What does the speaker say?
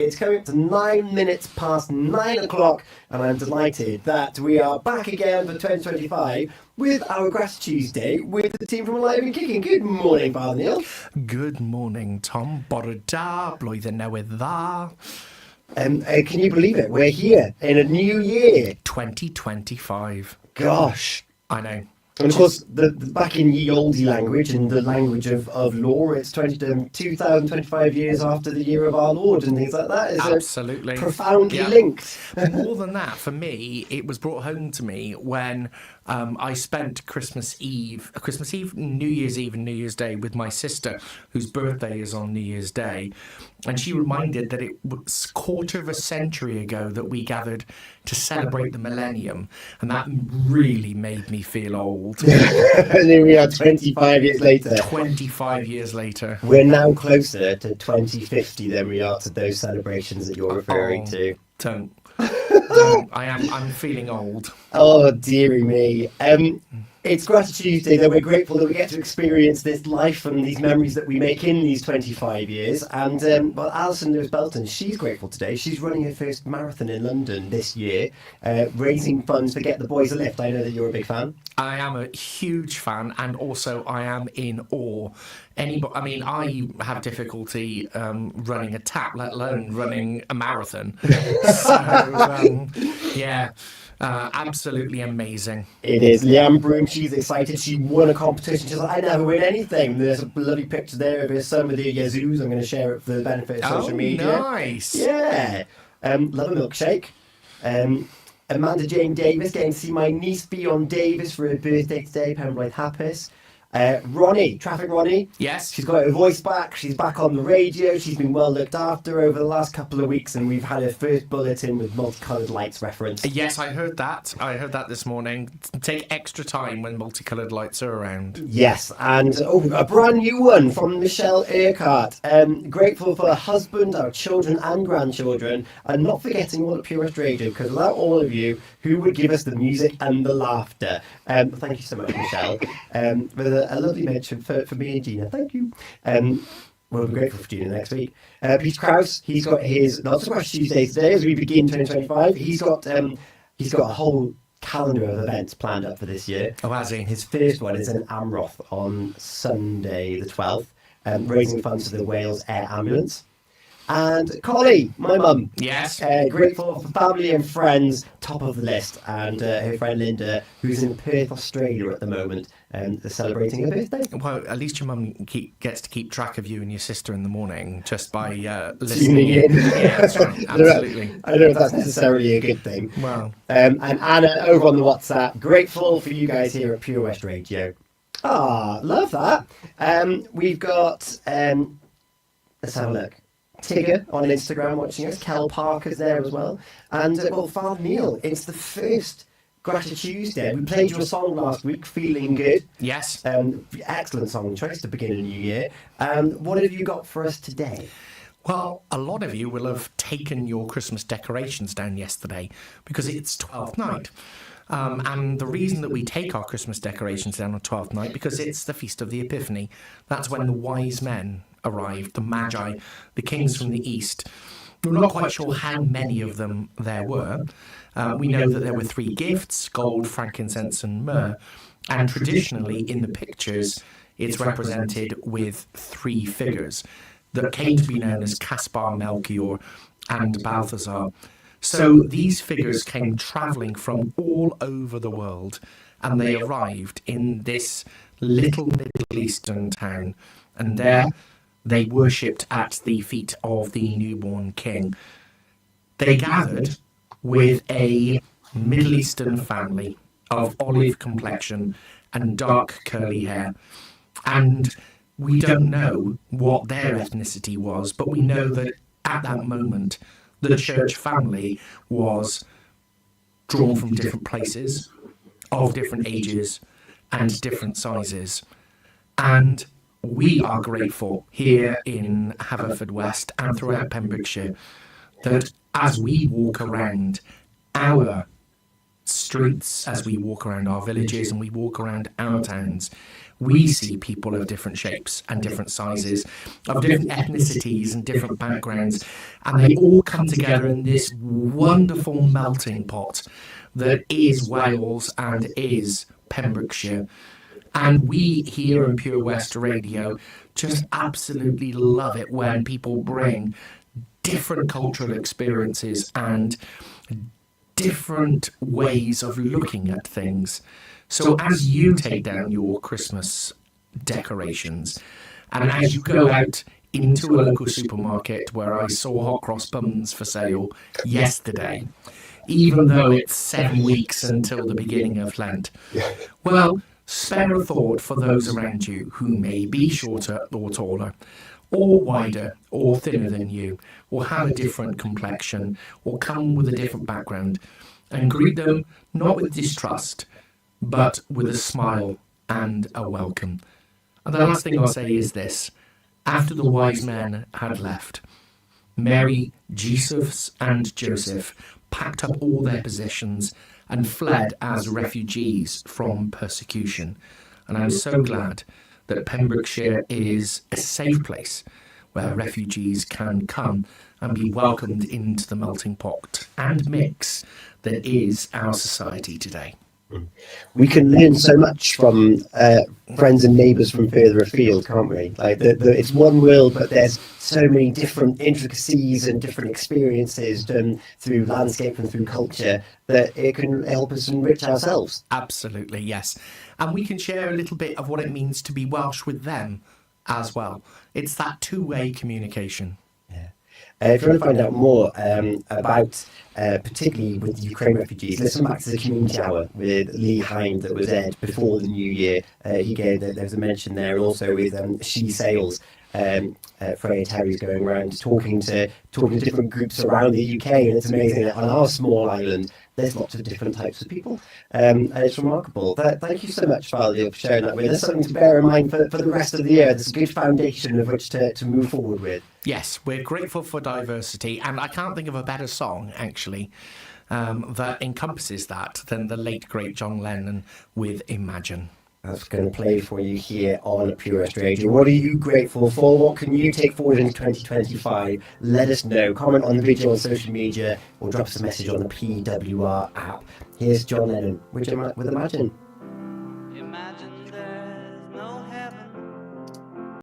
It's coming up to 9 minutes past 9 o'clock, and I'm delighted that we are back again for 2025 with our Grati-Tuesday with the team from Alive and Kicking. Good morning, Father Neil. Good morning, Tom. Bore da, blwyddyn newydd dda. Can you believe it? We're here in a new year. 2025. Gosh. I know. And of course, back in ye olde language, in the language of law, it's 2025 years after the year of our Lord and things like that. It's absolutely profoundly linked. More than that, for me, it was brought home to me when I spent Christmas Eve, New Year's Eve and New Year's Day with my sister, whose birthday is on New Year's Day. And she reminded that it was a quarter of a century ago that we gathered to celebrate the millennium. And that really made me feel old. And here we are 25 years later. 25 years later. We're now closer to 2050 than we are to those celebrations that you're referring to. Don't. I'm feeling old. Oh, dearie me. It's Grati-Tuesday, though we're grateful that we get to experience this life and these memories that we make in these 25 years. And, well, Alison Lewis-Belton, she's grateful today. She's running her first marathon in London this year, raising funds to Get the Boys a Lift. I know that you're a big fan. I am a huge fan, and also I am in awe. I have difficulty running a tap, let alone running a marathon. So, absolutely amazing. It is. Leanne Broom, she's excited. She won a competition. She's like, I never win anything. There's a bloody picture there of her son with the Yazoos. I'm going to share it for the benefit of social media. Nice. Yeah. Love a milkshake. Amanda Jane Davis, getting to see my niece Fionn Davis for her birthday today. Pembrose Happis. Ronnie, Traffic Ronnie. Yes. She's got her voice back. She's back on the radio. She's been well looked after over the last couple of weeks, and we've had her first bulletin with multicoloured lights reference. Yes, I heard that. This morning. Take extra time when multicoloured lights are around. Yes, and a brand new one from Michelle Urquhart. Grateful for her husband, our children and grandchildren, and not forgetting all at Pure West Radio, because without all of you, who would give us the music and the laughter? Thank you so much, Michelle. With a lovely mention for me and Gina. Thank you. We'll be grateful for Gina next week. Peter Krause, he's got his not so much Tuesday today as we begin 2025. He's got a whole calendar of events planned up for this year. Oh, has he? His first one is in Amroth on Sunday the 12th, raising funds for the Wales Air Ambulance. And Collie, my mum. Yes. Grateful for family and friends, top of the list. And her friend Linda, who's in Perth, Australia at the moment, celebrating her birthday. Well, at least your mum gets to keep track of you and your sister in the morning just by Tuning listening in. Yeah, that's right. Absolutely. I don't know if that's necessarily a good thing. Well. And Anna, over on the WhatsApp, grateful for you guys here at Pure West Radio. Ah, love that. We've got, let's have a look. Tigger on Instagram watching us. Kel Parker's there as well. And, Father Neil, it's the first Grati-Tuesday. We played your song last week, Feeling Good. Yes. Excellent song choice to begin a new year. What have you got for us today? Well, a lot of you will have taken your Christmas decorations down yesterday because it's 12th night. And the reason that we take our Christmas decorations down on 12th night, because it's the Feast of the Epiphany. That's when the wise men arrived, the Magi, the kings from the East. We're not quite sure how many of them there were. We know that there were 3 gifts, gold, frankincense and myrrh. And traditionally in the pictures, it's represented with 3 figures that came to be known as Caspar, Melchior and Balthazar. So these figures came travelling from all over the world, and they arrived in this little Middle Eastern town, and there they worshipped at the feet of the newborn king. They gathered with a Middle Eastern family of olive complexion and dark curly hair, and we don't know what their ethnicity was, but we know that at that moment the church family was drawn from different places, of different ages and different sizes. And we are grateful here in Haverfordwest and throughout Pembrokeshire that as we walk around our streets, as we walk around our villages and we walk around our towns, we see people of different shapes and different sizes, of different ethnicities and different backgrounds, and they all come together in this wonderful melting pot that is Wales and is Pembrokeshire. And we here on Pure West Radio just absolutely love it when people bring different cultural experiences and different ways of looking at things. So as you take down your Christmas decorations, and as you go out into a local supermarket where I saw hot cross buns for sale yesterday, even though it's 7 weeks until the beginning of Lent, well, spare a thought for those around you who may be shorter or taller, or wider or thinner than you, or have a different complexion, or come with a different background, and greet them not with distrust, but with a smile and a welcome. And the last thing I'll say is this: after the wise men had left, Mary, Jesus, and Joseph packed up all their possessions and fled as refugees from persecution. And I'm so glad that Pembrokeshire is a safe place where refugees can come and be welcomed into the melting pot and mix that is our society today. We can learn so much from friends and neighbours from further afield, can't we? Like it's one world, but there's so many different intricacies and different experiences done through landscape and through culture that it can help us enrich ourselves. Absolutely, yes. And we can share a little bit of what it means to be Welsh with them as well. It's that two-way communication. If you want to find out more about, particularly with Ukraine refugees, listen back to the Community Hour with Lee Hind that was aired before the New Year. He gave there was a mention there also with She Sails. Freya Terry's going around talking to different groups around the UK, and it's amazing that on our small island there's lots of different types of people, and it's remarkable. Thank you so much, Valdia, for sharing that with us. Something to bear in mind for the rest of the year. There's a good foundation of which to move forward with. Yes, we're grateful for diversity, and I can't think of a better song, actually, that encompasses that than the late, great John Lennon with Imagine. That's going to play for you here on Pure West Radio. What are you grateful for? What can you take forward into 2025? Let us know. Comment on the video on social media or drop us a message on the PWR app. Here's John Lennon with Imagine.